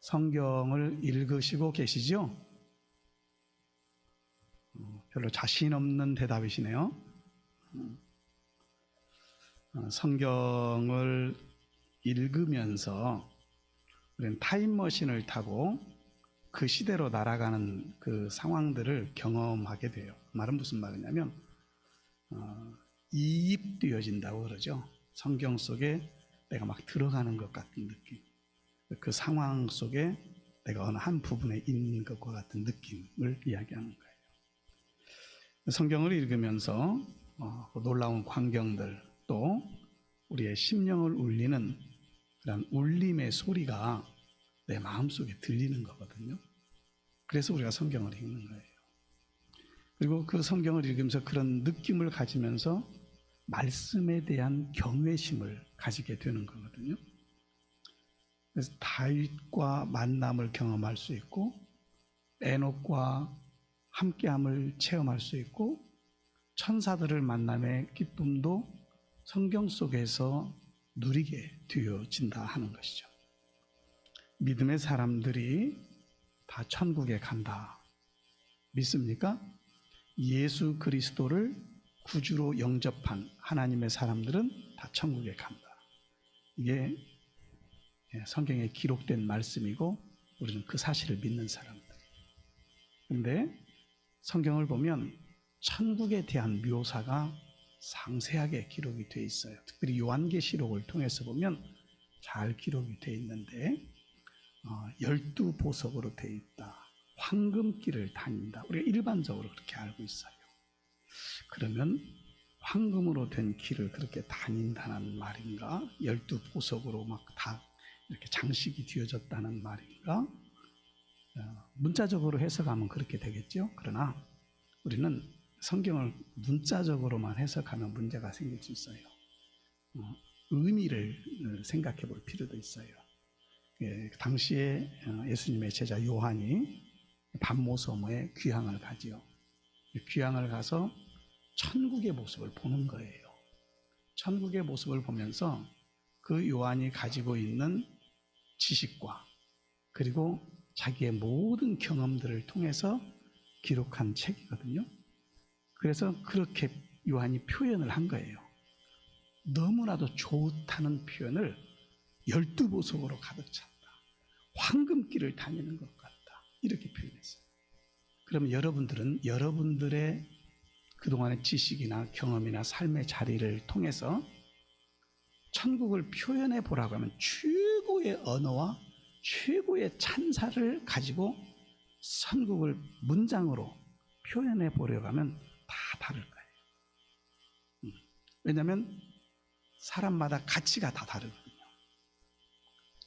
성경을 읽으시고 계시죠? 별로 자신 없는 대답이시네요. 성경을 읽으면서 우리는 타임머신을 타고 그 시대로 날아가는 그 상황들을 경험하게 돼요. 말은 무슨 말이냐면 이입되어진다고 그러죠. 성경 속에 내가 막 들어가는 것 같은 느낌, 그 상황 속에 내가 어느 한 부분에 있는 것과 같은 느낌을 이야기하는 거예요. 성경을 읽으면서 놀라운 광경들, 또 우리의 심령을 울리는 그런 울림의 소리가 내 마음속에 들리는 거거든요. 그래서 우리가 성경을 읽는 거예요. 그리고 그 성경을 읽으면서 그런 느낌을 가지면서 말씀에 대한 경외심을 가지게 되는 거거든요. 그래서 다윗과 만남을 경험할 수 있고 에녹과 함께함을 체험할 수 있고 천사들을 만남의 기쁨도 성경 속에서 누리게 되어진다 하는 것이죠. 믿음의 사람들이 다 천국에 간다. 믿습니까? 예수 그리스도를 구주로 영접한 하나님의 사람들은 다 천국에 간다. 이게 성경에 기록된 말씀이고 우리는 그 사실을 믿는 사람들. 그런데 성경을 보면 천국에 대한 묘사가 상세하게 기록이 되어 있어요. 특별히 요한계시록을 통해서 보면 잘 기록이 되어 있는데 12보석으로 되어 있다. 황금길을 다닌다. 우리가 일반적으로 그렇게 알고 있어요. 그러면 황금으로 된 길을 그렇게 다닌다는 말인가? 12보석으로 막 다 이렇게 장식이 되어졌다는 말인가? 문자적으로 해석하면 그렇게 되겠죠. 그러나 우리는 성경을 문자적으로만 해석하면 문제가 생길 수 있어요. 의미를 생각해 볼 필요도 있어요. 당시에 예수님의 제자 요한이 밤모섬에 귀향을 가지요. 귀향을 가서 천국의 모습을 보는 거예요. 천국의 모습을 보면서 그 요한이 가지고 있는 지식과 그리고 자기의 모든 경험들을 통해서 기록한 책이거든요. 그래서 그렇게 요한이 표현을 한 거예요. 너무나도 좋다는 표현을 12보석으로 가득 찼다. 황금길을 다니는 것 같다. 이렇게 표현했어요. 그럼 여러분들은 여러분들의 그동안의 지식이나 경험이나 삶의 자리를 통해서 천국을 표현해 보라고 하면 최고의 언어와 최고의 찬사를 가지고 천국을 문장으로 표현해 보려고 하면 다 다를 거예요. 왜냐하면 사람마다 가치가 다 다르거든요.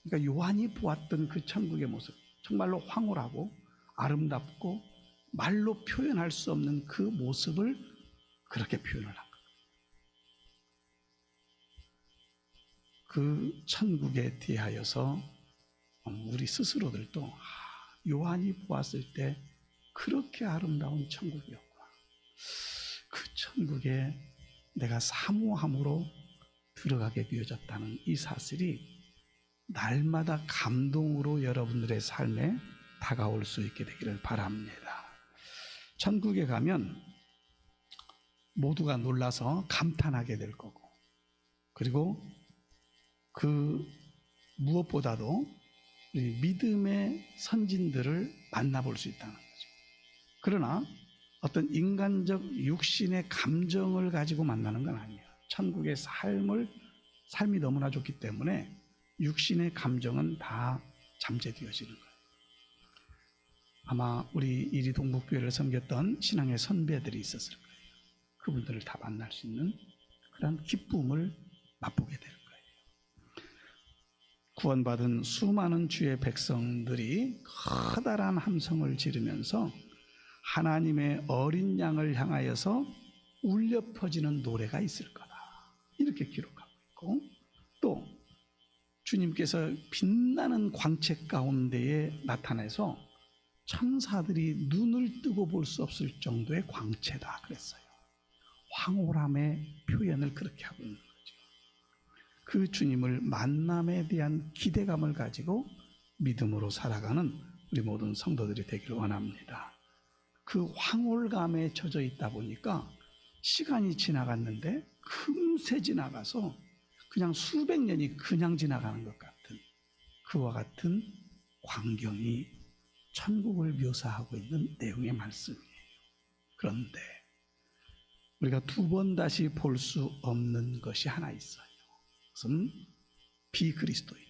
그러니까 요한이 보았던 그 천국의 모습, 정말로 황홀하고 아름답고 말로 표현할 수 없는 그 모습을 그렇게 표현을 한 거예요. 그 천국에 대하여서 우리 스스로들도 요한이 보았을 때 그렇게 아름다운 천국이었구나. 그 천국에 내가 사모함으로 들어가게 되어졌다는 이 사실이 날마다 감동으로 여러분들의 삶에 다가올 수 있게 되기를 바랍니다. 천국에 가면 모두가 놀라서 감탄하게 될 거고, 그리고 그 무엇보다도 우리 믿음의 선진들을 만나볼 수 있다는 거죠. 그러나 어떤 인간적 육신의 감정을 가지고 만나는 건 아니에요. 천국의 삶이 너무나 좋기 때문에 육신의 감정은 다 잠재되어지는 거예요. 아마 우리 이리 동북교회를 섬겼던 신앙의 선배들이 있었을 거예요. 그분들을 다 만날 수 있는 그런 기쁨을 맛보게 될 거예요. 구원받은 수많은 주의 백성들이 커다란 함성을 지르면서 하나님의 어린 양을 향하여서 울려 퍼지는 노래가 있을 거다. 이렇게 기록하고 있고, 또 주님께서 빛나는 광채 가운데에 나타나서 천사들이 눈을 뜨고 볼 수 없을 정도의 광채다 그랬어요. 황홀함의 표현을 그렇게 하고 있는 거죠. 그 주님을 만남에 대한 기대감을 가지고 믿음으로 살아가는 우리 모든 성도들이 되기를 원합니다. 그 황홀감에 젖어 있다 보니까 시간이 지나갔는데 금세 지나가서 그냥 수백 년이 그냥 지나가는 것 같은 그와 같은 광경이 천국을 묘사하고 있는 내용의 말씀이에요. 그런데 우리가 두 번 다시 볼 수 없는 것이 하나 있어요. 그것은 비그리스도인,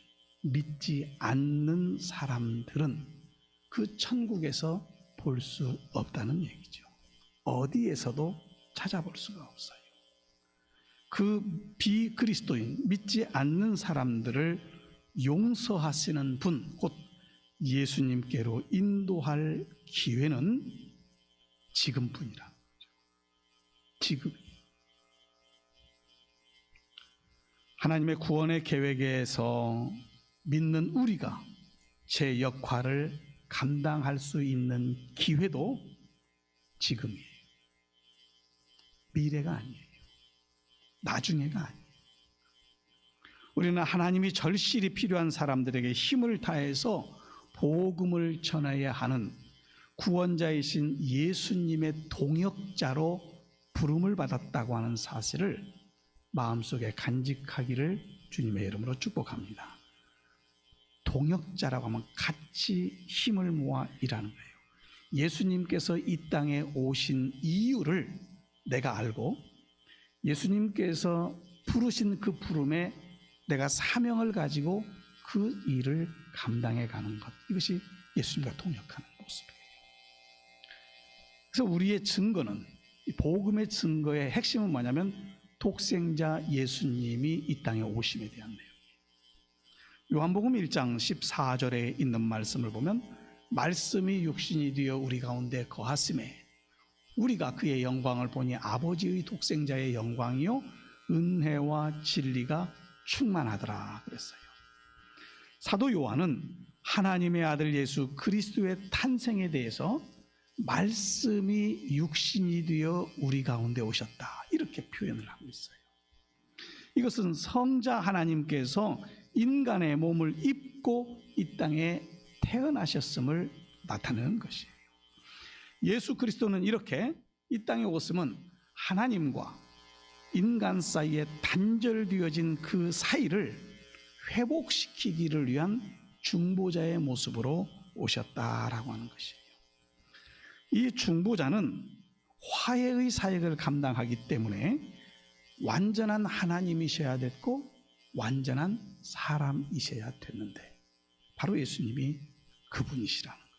믿지 않는 사람들은 그 천국에서 볼 수 없다는 얘기죠. 어디에서도 찾아볼 수가 없어요. 그 비그리스도인, 믿지 않는 사람들을 용서하시는 분, 곧 예수님께로 인도할 기회는 지금뿐이라는 거죠. 지금. 하나님의 구원의 계획에서 믿는 우리가 제 역할을 감당할 수 있는 기회도 지금이에요. 미래가 아니에요. 나중에가 아니에요. 우리는 하나님이 절실히 필요한 사람들에게 힘을 다해서 복음을 전해야 하는 구원자이신 예수님의 동역자로 부름을 받았다고 하는 사실을 마음속에 간직하기를 주님의 이름으로 축복합니다. 동역자라고 하면 같이 힘을 모아 일하는 거예요. 예수님께서 이 땅에 오신 이유를 내가 알고 예수님께서 부르신 그 부름에 내가 사명을 가지고 그 일을 감당해 가는 것, 이것이 예수님과 동역하는 모습이에요. 그래서 우리의 증거는, 이 복음의 증거의 핵심은 뭐냐면 독생자 예수님이 이 땅에 오심에 대한 내용이에요. 요한복음 1장 14절에 있는 말씀을 보면 말씀이 육신이 되어 우리 가운데 거하심에 우리가 그의 영광을 보니 아버지의 독생자의 영광이요 은혜와 진리가 충만하더라 그랬어요. 사도 요한은 하나님의 아들 예수 그리스도의 탄생에 대해서 말씀이 육신이 되어 우리 가운데 오셨다, 이렇게 표현을 하고 있어요. 이것은 성자 하나님께서 인간의 몸을 입고 이 땅에 태어나셨음을 나타내는 것이에요. 예수 그리스도는 이렇게 이 땅에 오심은 하나님과 인간 사이에 단절되어진 그 사이를 회복시키기를 위한 중보자의 모습으로 오셨다라고 하는 것이에요. 이 중보자는 화해의 사역을 감당하기 때문에 완전한 하나님이셔야 됐고 완전한 사람이셔야 됐는데 바로 예수님이 그분이시라는 거예요.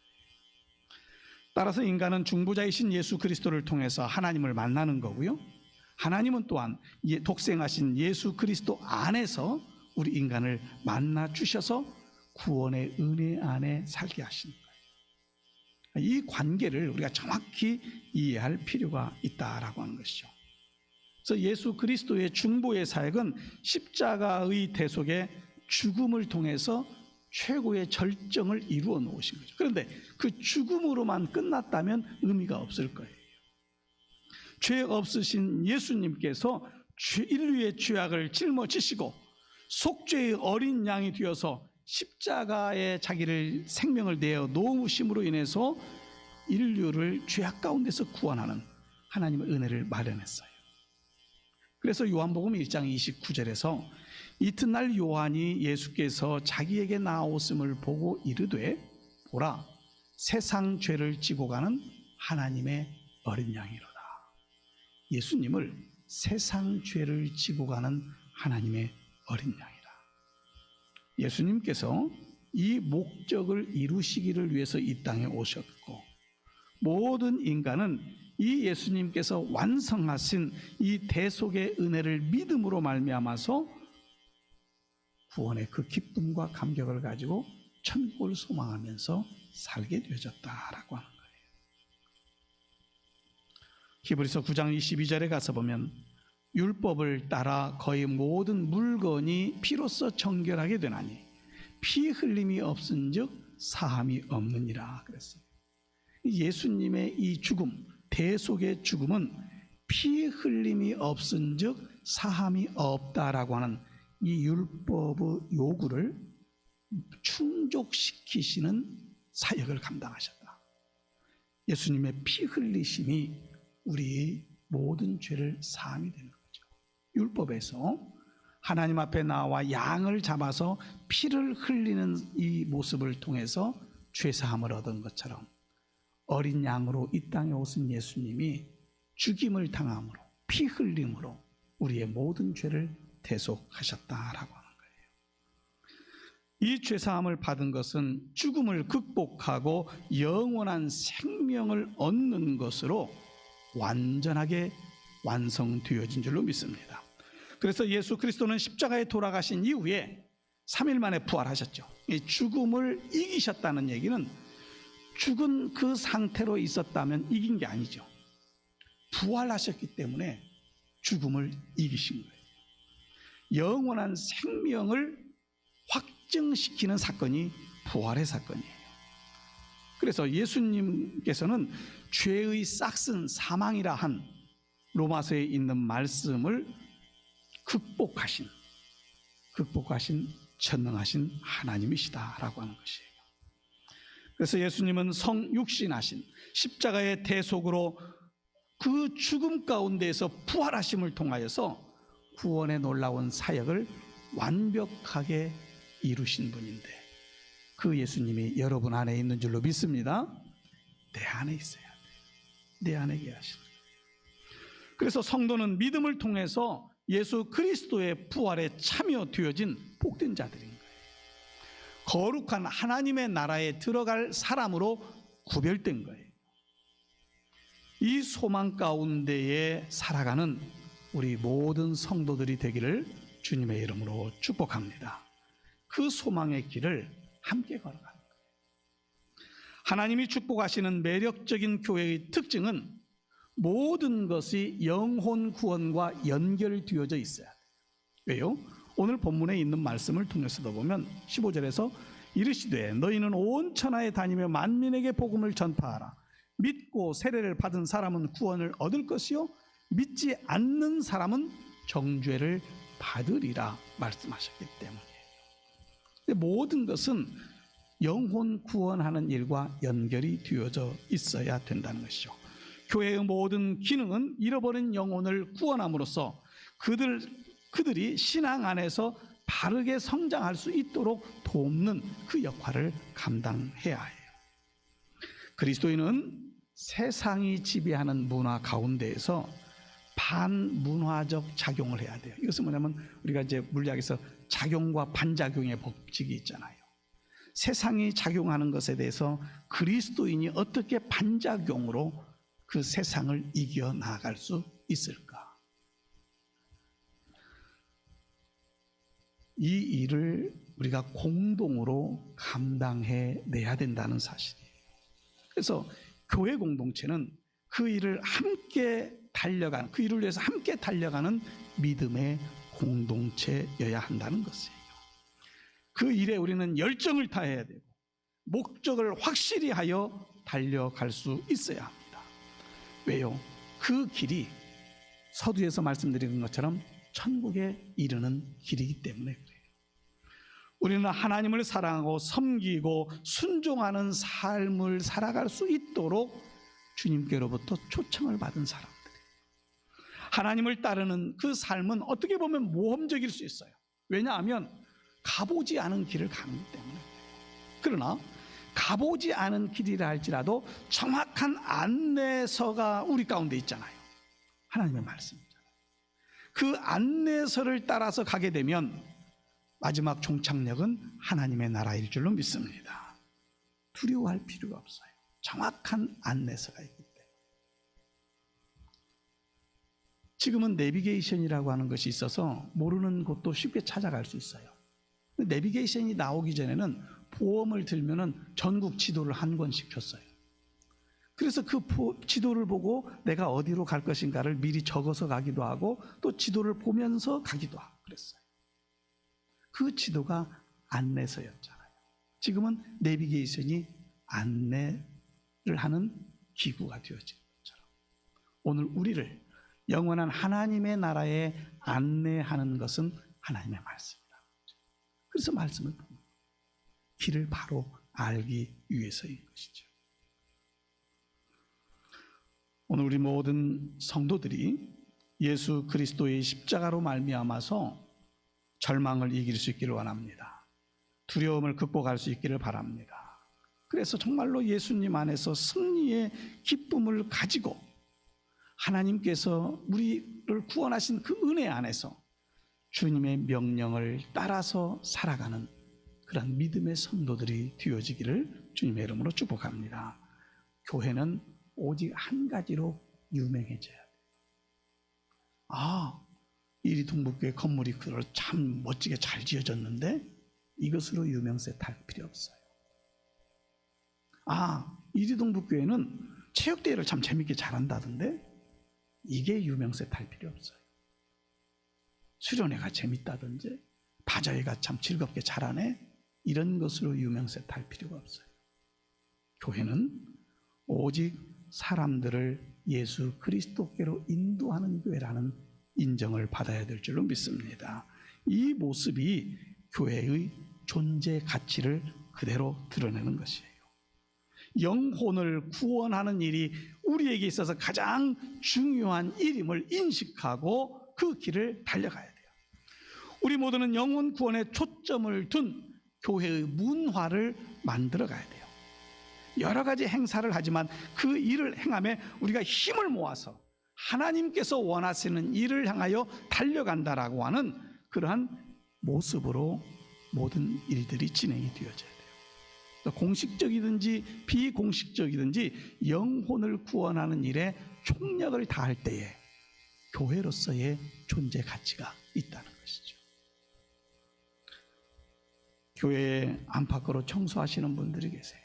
따라서 인간은 중보자이신 예수 그리스도를 통해서 하나님을 만나는 거고요, 하나님은 또한 독생하신 예수 그리스도 안에서 우리 인간을 만나 주셔서 구원의 은혜 안에 살게 하시는 거예요. 이 관계를 우리가 정확히 이해할 필요가 있다라고 하는 것이죠. 그래서 예수 그리스도의 중보의 사역은 십자가의 대속의 죽음을 통해서 최고의 절정을 이루어 놓으신 거죠. 그런데 그 죽음으로만 끝났다면 의미가 없을 거예요. 죄 없으신 예수님께서 인류의 죄악을 짊어지시고 속죄의 어린 양이 되어서 십자가에 자기를 생명을 내어 놓으심으로 인해서 인류를 죄악 가운데서 구원하는 하나님의 은혜를 마련했어요. 그래서 요한복음 1장 29절에서 이튿날 요한이 예수께서 자기에게 나오심을 보고 이르되 보라 세상 죄를 지고 가는 하나님의 어린 양이로다. 예수님을 세상 죄를 지고 가는 하나님의 어린 양이라. 예수님께서 이 목적을 이루시기를 위해서 이 땅에 오셨고 모든 인간은 이 예수님께서 완성하신 이 대속의 은혜를 믿음으로 말미암아서 구원의 그 기쁨과 감격을 가지고 천국을 소망하면서 살게 되어졌다라고 하는 거예요. 히브리서 9장 22절에 가서 보면 율법을 따라 거의 모든 물건이 피로써 정결하게 되나니 피 흘림이 없은즉 사함이 없느니라 그랬어요. 예수님의 이 죽음, 대속의 죽음은 피 흘림이 없은즉 사함이 없다라고 하는 이 율법의 요구를 충족시키시는 사역을 감당하셨다. 예수님의 피 흘리심이 우리의 모든 죄를 사함이 되는 거죠. 율법에서 하나님 앞에 나와 양을 잡아서 피를 흘리는 이 모습을 통해서 죄사함을 얻은 것처럼 어린 양으로 이 땅에 오신 예수님이 죽임을 당함으로 피 흘림으로 우리의 모든 죄를 대속하셨다라고 하는 거예요. 이 죄사함을 받은 것은 죽음을 극복하고 영원한 생명을 얻는 것으로 완전하게 완성되어진 줄로 믿습니다. 그래서 예수 그리스도는 십자가에 돌아가신 이후에 3일 만에 부활하셨죠. 이 죽음을 이기셨다는 얘기는 죽은 그 상태로 있었다면 이긴 게 아니죠. 부활하셨기 때문에 죽음을 이기신 거예요. 영원한 생명을 확증시키는 사건이 부활의 사건이에요. 그래서 예수님께서는 죄의 싹슨 사망이라 한 로마서에 있는 말씀을 극복하신 전능하신 하나님이시다라고 하는 것이에요. 그래서 예수님은 성육신하신 십자가의 대속으로 그 죽음 가운데에서 부활하심을 통하여서 구원의 놀라운 사역을 완벽하게 이루신 분인데 그 예수님이 여러분 안에 있는 줄로 믿습니다. 내 안에 있어야 돼요. 내 안에 계시는 거예요. 그래서 성도는 믿음을 통해서 예수 그리스도의 부활에 참여되어진 복된 자들인 거예요. 거룩한 하나님의 나라에 들어갈 사람으로 구별된 거예요. 이 소망 가운데에 살아가는 우리 모든 성도들이 되기를 주님의 이름으로 축복합니다. 그 소망의 길을 함께 걸어가는 거예요. 하나님이 축복하시는 매력적인 교회의 특징은 모든 것이 영혼 구원과 연결되어져 있어야 돼요. 왜요? 오늘 본문에 있는 말씀을 통해서도 보면 15절에서 이르시되 너희는 온 천하에 다니며 만민에게 복음을 전파하라. 믿고 세례를 받은 사람은 구원을 얻을 것이요 믿지 않는 사람은 정죄를 받으리라 말씀하셨기 때문이에요. 모든 것은 영혼 구원하는 일과 연결이 되어져 있어야 된다는 것이죠. 교회의 모든 기능은 잃어버린 영혼을 구원함으로써 그들이 신앙 안에서 바르게 성장할 수 있도록 돕는 그 역할을 감당해야 해요. 그리스도인은 세상이 지배하는 문화 가운데에서 반문화적 작용을 해야 돼요. 이것은 뭐냐면 우리가 이제 물리학에서 작용과 반작용의 법칙이 있잖아요. 세상이 작용하는 것에 대해서 그리스도인이 어떻게 반작용으로 그 세상을 이겨 나갈 수 있을까? 이 일을 우리가 공동으로 감당해 내야 된다는 사실이에요. 그래서 교회 공동체는 그 일을 함께 달려가는, 그 일을 위해서 함께 달려가는 믿음의 공동체여야 한다는 것이에요. 그 일에 우리는 열정을 다해야 되고 목적을 확실히 하여 달려갈 수 있어야 합니다. 왜요? 그 길이 서두에서 말씀드린 것처럼 천국에 이르는 길이기 때문에 그래요. 우리는 하나님을 사랑하고 섬기고 순종하는 삶을 살아갈 수 있도록 주님께로부터 초청을 받은 사람들이에요. 하나님을 따르는 그 삶은 어떻게 보면 모험적일 수 있어요. 왜냐하면 가보지 않은 길을 가기 때문에. 그러나 가보지 않은 길이라 할지라도 정확한 안내서가 우리 가운데 있잖아요. 하나님의 말씀이잖아요. 그 안내서를 따라서 가게 되면 마지막 종착역은 하나님의 나라일 줄로 믿습니다. 두려워할 필요가 없어요. 정확한 안내서가 있기 때문에. 지금은 내비게이션이라고 하는 것이 있어서 모르는 곳도 쉽게 찾아갈 수 있어요. 내비게이션이 나오기 전에는 보험을 들면은 전국 지도를 한 권씩 줬어요. 그래서 그 지도를 보고 내가 어디로 갈 것인가를 미리 적어서 가기도 하고 또 지도를 보면서 가기도 하고 그랬어요. 그 지도가 안내서였잖아요. 지금은 내비게이션이 안내를 하는 기구가 되어진 것처럼 오늘 우리를 영원한 하나님의 나라에 안내하는 것은 하나님의 말씀이다. 그래서 말씀을 봅니다. 길을 바로 알기 위해서인 것이죠. 오늘 우리 모든 성도들이 예수 그리스도의 십자가로 말미암아서 절망을 이길 수 있기를 원합니다. 두려움을 극복할 수 있기를 바랍니다. 그래서 정말로 예수님 안에서 승리의 기쁨을 가지고 하나님께서 우리를 구원하신 그 은혜 안에서 주님의 명령을 따라서 살아가는 그런 믿음의 성도들이 되어지기를 주님의 이름으로 축복합니다. 교회는 오직 한 가지로 유명해져야 돼요. 이리동북교회 건물이 참 멋지게 잘 지어졌는데 이것으로 유명세 탈 필요 없어요. 이리동북교회는 체육대회를 참 재밌게 잘한다던데 이게 유명세 탈 필요 없어요. 수련회가 재밌다든지 바자회가 참 즐겁게 잘하네 이런 것으로 유명세 탈 필요가 없어요. 교회는 오직 사람들을 예수 그리스도께로 인도하는 교회라는 인정을 받아야 될 줄로 믿습니다. 이 모습이 교회의 존재 가치를 그대로 드러내는 것이에요. 영혼을 구원하는 일이 우리에게 있어서 가장 중요한 일임을 인식하고 그 길을 달려가야 돼요. 우리 모두는 영혼 구원에 초점을 둔 교회의 문화를 만들어 가야 돼요. 여러 가지 행사를 하지만 그 일을 행함에 우리가 힘을 모아서 하나님께서 원하시는 일을 향하여 달려간다라고 하는 그러한 모습으로 모든 일들이 진행이 되어져야 돼요. 공식적이든지 비공식적이든지 영혼을 구원하는 일에 총력을 다할 때에 교회로서의 존재 가치가 있다는 것이죠. 교회 안팎으로 청소하시는 분들이 계세요.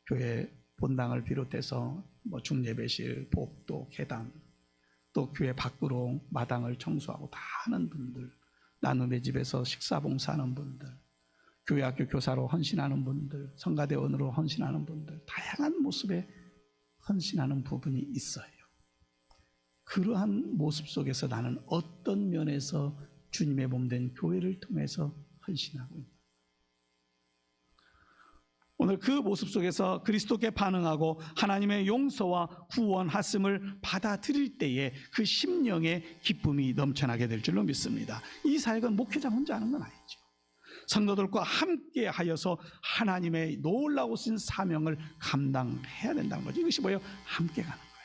교회 본당을 비롯해서 중예배실, 복도, 계단, 또 교회 밖으로 마당을 청소하고 다 하는 분들, 나눔의 집에서 식사 봉사하는 분들, 교회 학교 교사로 헌신하는 분들, 성가대원으로 헌신하는 분들, 다양한 모습에 헌신하는 부분이 있어요. 그러한 모습 속에서 나는 어떤 면에서 주님의 몸된 교회를 통해서 헌신하고 있나? 오늘 그 모습 속에서 그리스도께 반응하고 하나님의 용서와 구원하심을 받아들일 때에 그 심령의 기쁨이 넘쳐나게 될 줄로 믿습니다. 이 사역은 목회자 혼자 하는 건 아니죠. 성도들과 함께 하여서 하나님의 놀라우신 사명을 감당해야 된다는 거죠. 이것이 뭐예요? 함께 가는 거예요.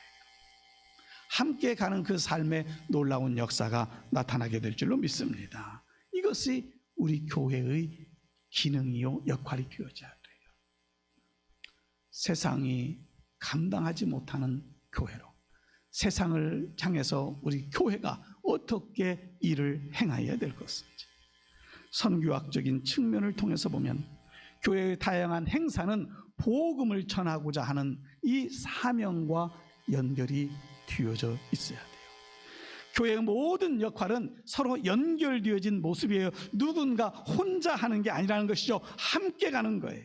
함께 가는 그 삶의 놀라운 역사가 나타나게 될 줄로 믿습니다. 이것이 우리 교회의 기능이요 역할이 되어져야 돼요. 세상이 감당하지 못하는 교회로, 세상을 향해서 우리 교회가 어떻게 일을 행해야 될 것인지, 선교학적인 측면을 통해서 보면 교회의 다양한 행사는 복음을 전하고자 하는 이 사명과 연결이 되어져 있어야 돼요. 교회의 모든 역할은 서로 연결되어진 모습이에요. 누군가 혼자 하는 게 아니라는 것이죠. 함께 가는 거예요.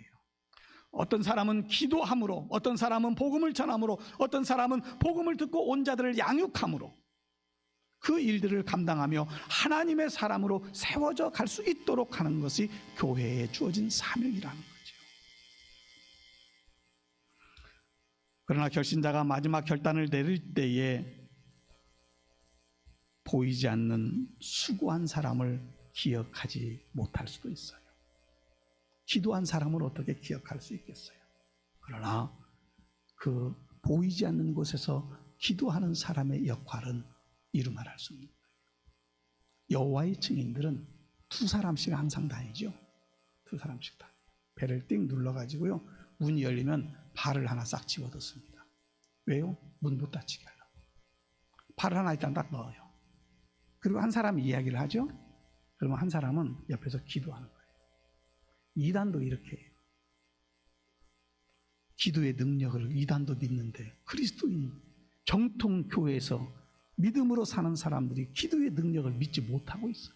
어떤 사람은 기도함으로, 어떤 사람은 복음을 전함으로, 어떤 사람은 복음을 듣고 온 자들을 양육함으로 그 일들을 감당하며 하나님의 사람으로 세워져 갈 수 있도록 하는 것이 교회에 주어진 사명이라는 거죠. 그러나 결신자가 마지막 결단을 내릴 때에 보이지 않는 수고한 사람을 기억하지 못할 수도 있어요. 기도한 사람을 어떻게 기억할 수 있겠어요? 그러나 그 보이지 않는 곳에서 기도하는 사람의 역할은 이루 말할 수 없는 거예요. 여호와의 증인들은 2사람씩 항상 다니죠. 2사람씩 다녀요. 배를 띵 눌러가지고요, 문이 열리면 발을 하나 싹 집어넣습니다. 왜요? 문 못 닫히게 하려고. 발을 하나 일단 딱 넣어요. 그리고 한 사람이 이야기를 하죠. 그러면 한 사람은 옆에서 기도하는 거예요. 이단도 이렇게 해요. 기도의 능력을 이단도 믿는데 그리스도인 정통 교회에서 믿음으로 사는 사람들이 기도의 능력을 믿지 못하고 있어요.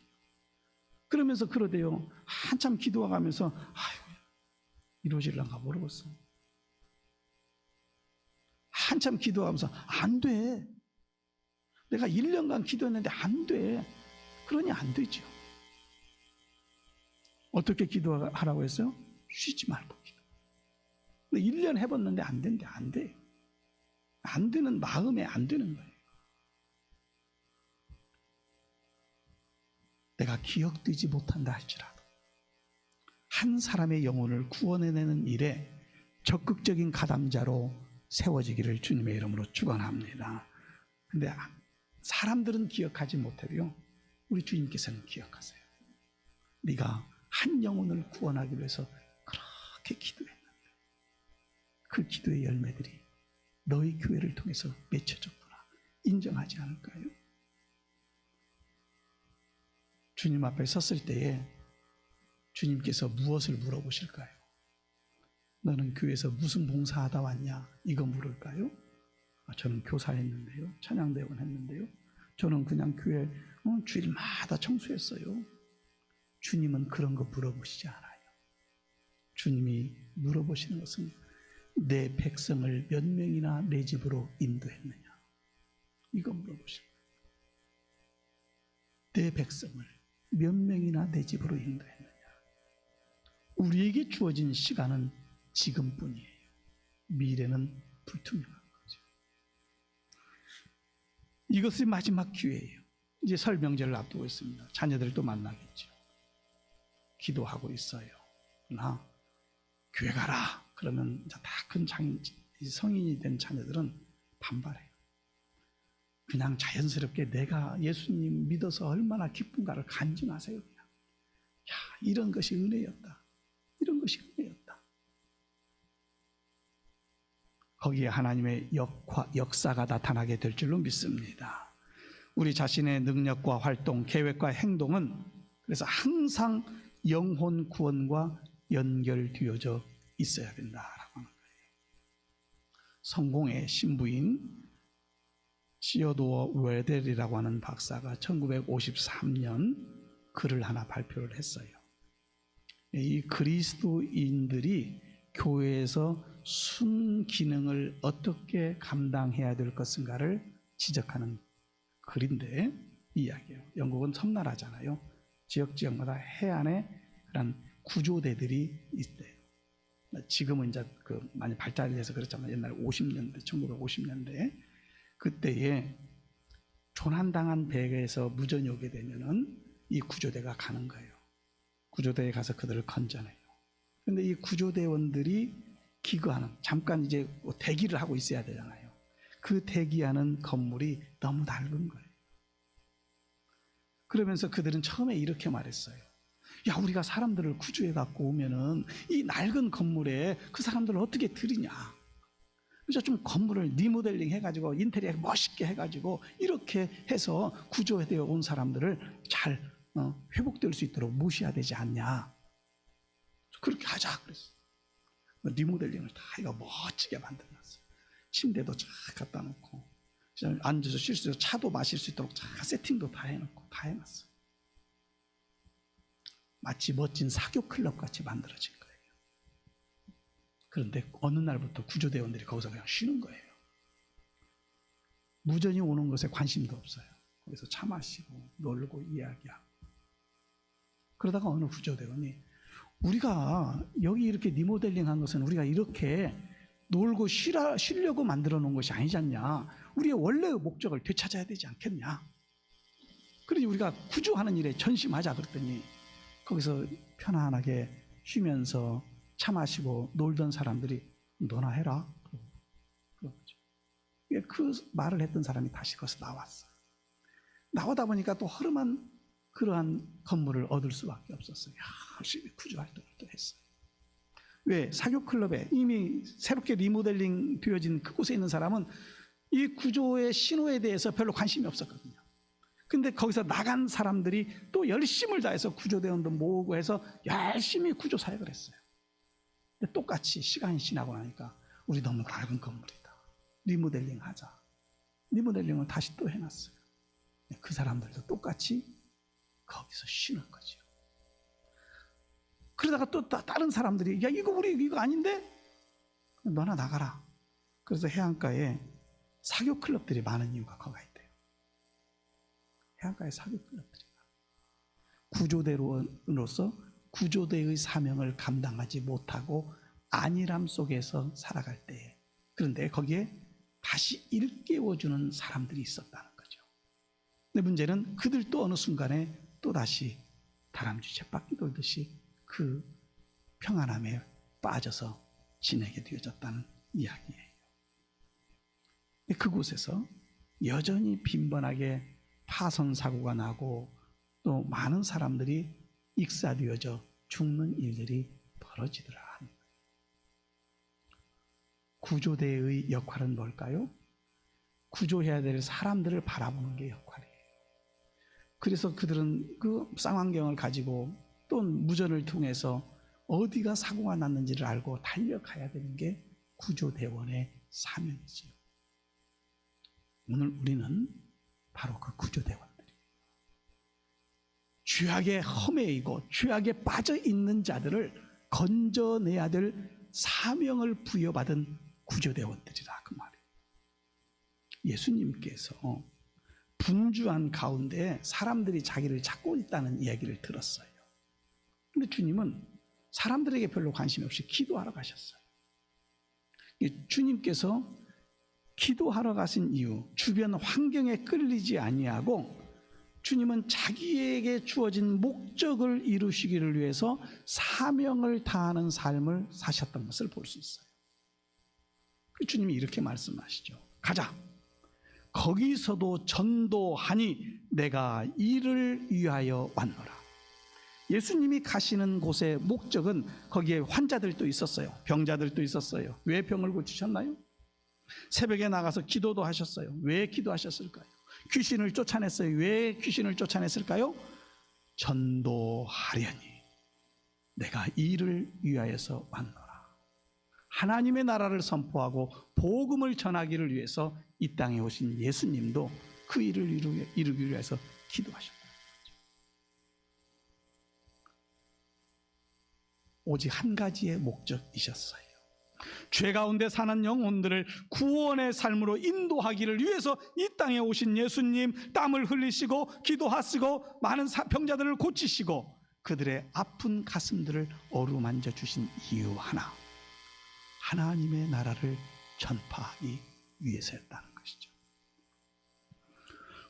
그러면서 그러대요. 한참 기도하면서 이루어질란가 모르겠어. 한참 기도하면서 안 돼. 내가 1년간 기도했는데 안 돼. 그러니 안 되죠. 어떻게 기도하라고 했어요? 쉬지 말고 기도. 1년 해봤는데 안 된대. 안 돼. 안 되는 마음에 안 되는 거예요. 내가 기억되지 못한다 할지라도 한 사람의 영혼을 구원해내는 일에 적극적인 가담자로 세워지기를 주님의 이름으로 축원합니다. 근데 사람들은 기억하지 못해도요, 우리 주님께서는 기억하세요. 네가 한 영혼을 구원하기 위해서 그렇게 기도했는데 그 기도의 열매들이 너희 교회를 통해서 맺혀졌구나. 인정하지 않을까요? 주님 앞에 섰을 때에 주님께서 무엇을 물어보실까요? 너는 교회에서 무슨 봉사하다 왔냐? 이거 물을까요? 저는 교사했는데요. 찬양대원 했는데요. 저는 그냥 교회 주일마다 청소했어요. 주님은 그런 거 물어보시지 않아요. 주님이 물어보시는 것은 내 백성을 몇 명이나 내 집으로 인도했느냐? 이거 물어보십니다. 내 백성을 몇 명이나 내 집으로 인도했느냐? 우리에게 주어진 시간은 지금뿐이에요. 미래는 불투명한 거죠. 이것이 마지막 기회예요. 이제 설 명절을 앞두고 있습니다. 자녀들도 만나겠죠. 기도하고 있어요. 나 교회 가라. 그러면 다 큰 성인이 된 자녀들은 반발해요. 그냥 자연스럽게 내가 예수님 믿어서 얼마나 기쁜가를 간증하세요. 그냥. 야, 이런 것이 은혜였다. 이런 것이 은혜였다. 거기에 하나님의 역사가 나타나게 될 줄로 믿습니다. 우리 자신의 능력과 활동, 계획과 행동은 그래서 항상 영혼 구원과 연결되어져 있어야 된다라고 하는 거예요. 성공의 신부인 시어도어 웨델이라고 하는 박사가 1953년 글을 하나 발표를 했어요. 이 그리스도인들이 교회에서 순기능을 어떻게 감당해야 될 것인가를 지적하는 글인데, 이야기예요. 영국은 섬나라잖아요. 지역마다 해안에 그런 구조대들이 있대요. 지금은 이제 많이 발달이 돼서 그렇지만 옛날에 50년대, 1950년대에 그때에 조난당한 배에서 무전이 오게 되면은 이 구조대가 가는 거예요. 구조대에 가서 그들을 건져내요. 그런데 이 구조대원들이 기거하는, 잠깐 이제 대기를 하고 있어야 되잖아요. 그 대기하는 건물이 너무 낡은 거예요. 그러면서 그들은 처음에 이렇게 말했어요. 야, 우리가 사람들을 구조해 갖고 오면은 이 낡은 건물에 그 사람들을 어떻게 들이냐. 그래서 좀 건물을 리모델링 해가지고 인테리어 멋있게 해가지고 이렇게 해서 구조되어 온 사람들을 잘 회복될 수 있도록 모셔야 되지 않냐. 그렇게 하자 그랬어. 리모델링을 다 이거 멋지게 만들어놨어요. 침대도 쫙 갖다 놓고 앉아서 쉴 수 있도록 차도 마실 수 있도록 쫙 세팅도 다 해놓고 다 해놨어요. 마치 멋진 사교 클럽 같이 만들어진 거예요. 그런데 어느 날부터 구조대원들이 거기서 그냥 쉬는 거예요. 무전이 오는 것에 관심도 없어요. 거기서 차 마시고 놀고 이야기하고. 그러다가 어느 구조대원이 우리가 여기 이렇게 리모델링한 것은 우리가 이렇게 놀고 쉬려고 만들어 놓은 것이 아니지 않냐. 우리의 원래의 목적을 되찾아야 되지 않겠냐. 그러니 우리가 구조하는 일에 전심하자 그랬더니 거기서 편안하게 쉬면서 차 마시고 놀던 사람들이 너나 해라. 그러죠. 그 말을 했던 사람이 다시 거기서 나왔어요. 나오다 보니까 또 허름한 그러한 건물을 얻을 수밖에 없었어요. 열심히 구조 활동을 또 했어요. 왜? 사교클럽에 이미 새롭게 리모델링 되어진 그곳에 있는 사람은 이 구조의 신호에 대해서 별로 관심이 없었거든요. 근데 거기서 나간 사람들이 또 열심을 다해서 구조대원도 모으고 해서 열심히 구조 사역을 했어요. 근데 똑같이 시간이 지나고 나니까 우리 너무 낡은 건물이다. 리모델링 하자. 리모델링을 다시 또 해놨어요. 그 사람들도 똑같이 거기서 쉬는 거죠. 그러다가 또 다른 사람들이 야 이거 우리 이거 아닌데? 너나 나가라. 그래서 해안가에 사교 클럽들이 많은 이유가 거기가 있대요. 해안가에 사교 클럽들이 구조대로서 구조대의 사명을 감당하지 못하고 안일함 속에서 살아갈 때에, 그런데 거기에 다시 일깨워주는 사람들이 있었다는 거죠. 근데 문제는 그들도 어느 순간에 또다시 다람쥐 쳇바퀴 돌듯이 그 평안함에 빠져서 지내게 되어졌다는 이야기예요. 그곳에서 여전히 빈번하게 파손 사고가 나고 또 많은 사람들이 익사되어져 죽는 일들이 벌어지더라 하는 거예요. 구조대의 역할은 뭘까요? 구조해야 될 사람들을 바라보는 게 역할이에요. 그래서 그들은 그 쌍안경을 가지고 또 무전을 통해서 어디가 사고가 났는지를 알고 달려가야 되는 게 구조대원의 사명이지요. 오늘 우리는 바로 그 구조대원들이에요. 죄악에 험해이고 죄악에 빠져 있는 자들을 건져내야 될 사명을 부여받은 구조대원들이라 그 말이에요. 예수님께서 분주한 가운데 사람들이 자기를 찾고 있다는 이야기를 들었어요. 그런데 주님은 사람들에게 별로 관심이 없이 기도하러 가셨어요. 주님께서 기도하러 가신 이유, 주변 환경에 끌리지 아니하고 주님은 자기에게 주어진 목적을 이루시기를 위해서 사명을 다하는 삶을 사셨던 것을 볼 수 있어요. 주님이 이렇게 말씀하시죠. 가자. 거기서도 전도하니 내가 이를 위하여 왔노라. 예수님이 가시는 곳의 목적은 거기에 환자들도 있었어요. 병자들도 있었어요. 왜 병을 고치셨나요? 새벽에 나가서 기도도 하셨어요. 왜 기도하셨을까요? 귀신을 쫓아냈어요. 왜 귀신을 쫓아냈을까요? 전도하려니 내가 이를 위하여서 왔노라. 하나님의 나라를 선포하고 복음을 전하기를 위해서 이 땅에 오신 예수님도 그 일을 이루기 위해서 기도하셨다. 오직 한 가지의 목적이셨어요. 죄 가운데 사는 영혼들을 구원의 삶으로 인도하기를 위해서 이 땅에 오신 예수님, 땀을 흘리시고 기도하시고 많은 병자들을 고치시고 그들의 아픈 가슴들을 어루만져 주신 이유 하나, 하나님의 나라를 전파하기 위해서였다는 것이죠.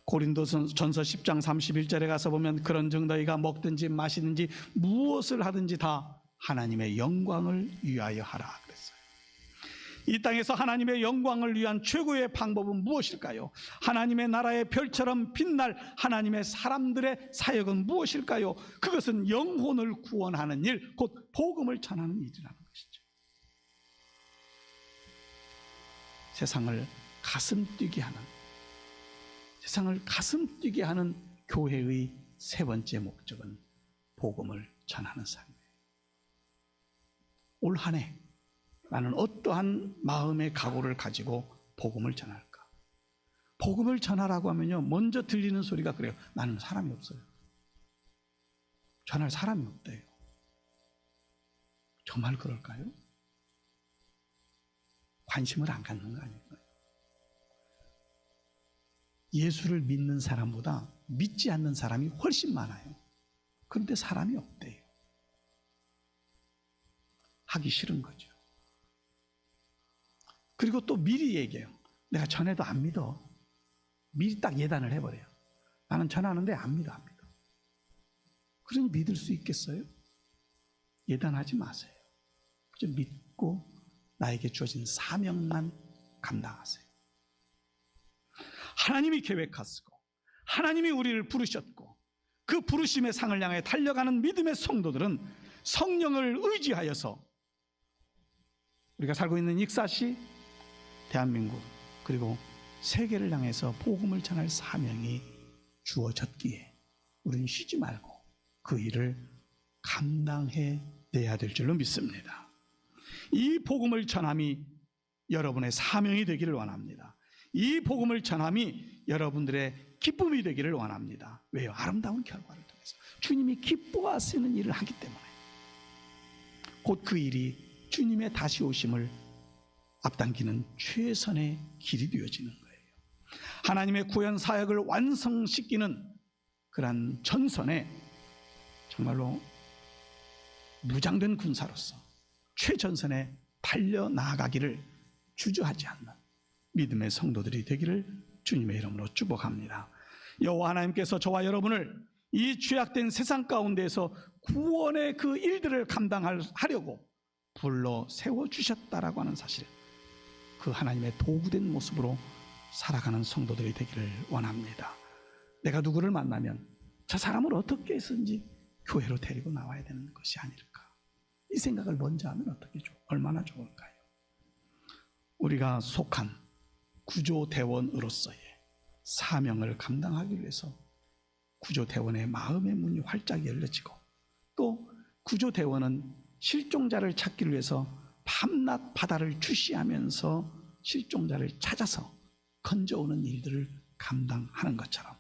고린도전서 10장 31절에 가서 보면 그런즉 너희가 먹든지 마시든지 무엇을 하든지 다 하나님의 영광을 위하여 하라 그랬어요. 이 땅에서 하나님의 영광을 위한 최고의 방법은 무엇일까요? 하나님의 나라의 별처럼 빛날 하나님의 사람들의 사역은 무엇일까요? 그것은 영혼을 구원하는 일, 곧 복음을 전하는 일이라는 것이죠. 세상을 가슴 뛰게 하는 교회의 세 번째 목적은 복음을 전하는 삶이에요. 올 한 해 나는 어떠한 마음의 각오를 가지고 복음을 전할까? 복음을 전하라고 하면요, 먼저 들리는 소리가 그래요. 나는 사람이 없어요. 전할 사람이 없대요. 정말 그럴까요? 관심을 안 갖는 거 아닐까요? 예수를 믿는 사람보다 믿지 않는 사람이 훨씬 많아요. 그런데 사람이 없대요. 하기 싫은 거죠. 그리고 또 미리 얘기해요. 내가 전해도 안 믿어. 미리 딱 예단을 해버려요. 나는 전하는데 안 믿어. 그러니 믿을 수 있겠어요? 예단하지 마세요. 그저 믿고 나에게 주어진 사명만 감당하세요. 하나님이 계획하시고 하나님이 우리를 부르셨고 그 부르심의 상을 향해 달려가는 믿음의 성도들은 성령을 의지하여서 우리가 살고 있는 익사시, 대한민국 그리고 세계를 향해서 복음을 전할 사명이 주어졌기에 우리는 쉬지 말고 그 일을 감당해내야 될 줄로 믿습니다. 이 복음을 전함이 여러분의 사명이 되기를 원합니다. 이 복음을 전함이 여러분들의 기쁨이 되기를 원합니다. 왜요? 아름다운 결과를 통해서 주님이 기뻐하시는 일을 하기 때문에 곧 그 일이 주님의 다시 오심을 앞당기는 최선의 길이 되어지는 거예요. 하나님의 구원 사역을 완성시키는 그러한 전선에 정말로 무장된 군사로서 최전선에 달려나가기를 주저하지 않는 믿음의 성도들이 되기를 주님의 이름으로 축복합니다. 여호와 하나님께서 저와 여러분을 이 죄악된 세상 가운데에서 구원의 그 일들을 감당하려고 불러 세워주셨다라고 하는 사실, 그 하나님의 도구된 모습으로 살아가는 성도들이 되기를 원합니다. 내가 누구를 만나면 저 사람을 어떻게 해서든지 교회로 데리고 나와야 되는 것이 아닐까, 이 생각을 먼저 하면 어떻게 얼마나 좋을까요? 우리가 속한 구조대원으로서의 사명을 감당하기 위해서 구조대원의 마음의 문이 활짝 열려지고, 또 구조대원은 실종자를 찾기 위해서 밤낮 바다를 주시하면서 실종자를 찾아서 건져오는 일들을 감당하는 것처럼,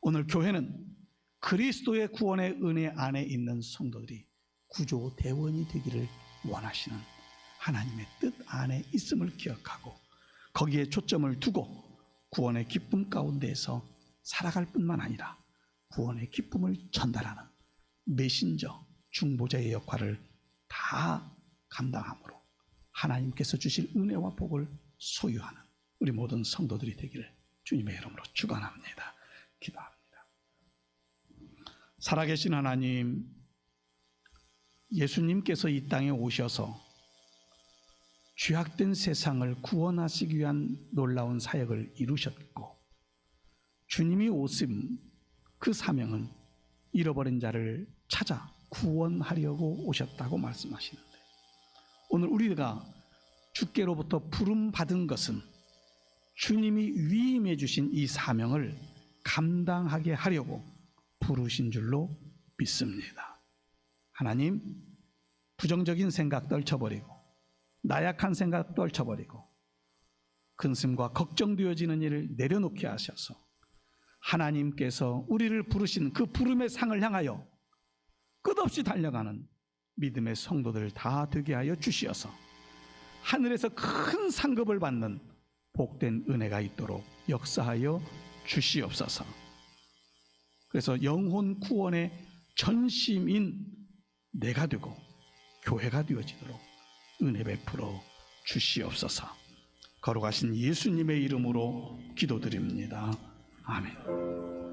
오늘 교회는 그리스도의 구원의 은혜 안에 있는 성도들이 구조대원이 되기를 원하시는 하나님의 뜻 안에 있음을 기억하고 거기에 초점을 두고 구원의 기쁨 가운데에서 살아갈 뿐만 아니라 구원의 기쁨을 전달하는 메신저, 중보자의 역할을 다 감당함으로 하나님께서 주실 은혜와 복을 소유하는 우리 모든 성도들이 되기를 주님의 이름으로 축원합니다. 기도합니다. 살아계신 하나님, 예수님께서 이 땅에 오셔서 죄악된 세상을 구원하시기 위한 놀라운 사역을 이루셨고, 주님이 오신 그 사명은 잃어버린 자를 찾아 구원하려고 오셨다고 말씀하시는데, 오늘 우리가 주께로부터 부름받은 것은 주님이 위임해 주신 이 사명을 감당하게 하려고 부르신 줄로 믿습니다. 하나님, 부정적인 생각 떨쳐버리고 나약한 생각 떨쳐버리고 근심과 걱정되어지는 일을 내려놓게 하셔서 하나님께서 우리를 부르신 그 부름의 상을 향하여 끝없이 달려가는 믿음의 성도들 다 되게 하여 주시어서 하늘에서 큰 상급을 받는 복된 은혜가 있도록 역사하여 주시옵소서. 그래서 영혼 구원의 전심인 내가 되고 교회가 되어지도록 은혜 베풀어 주시옵소서. 거룩하신 예수님의 이름으로 기도드립니다. 아멘.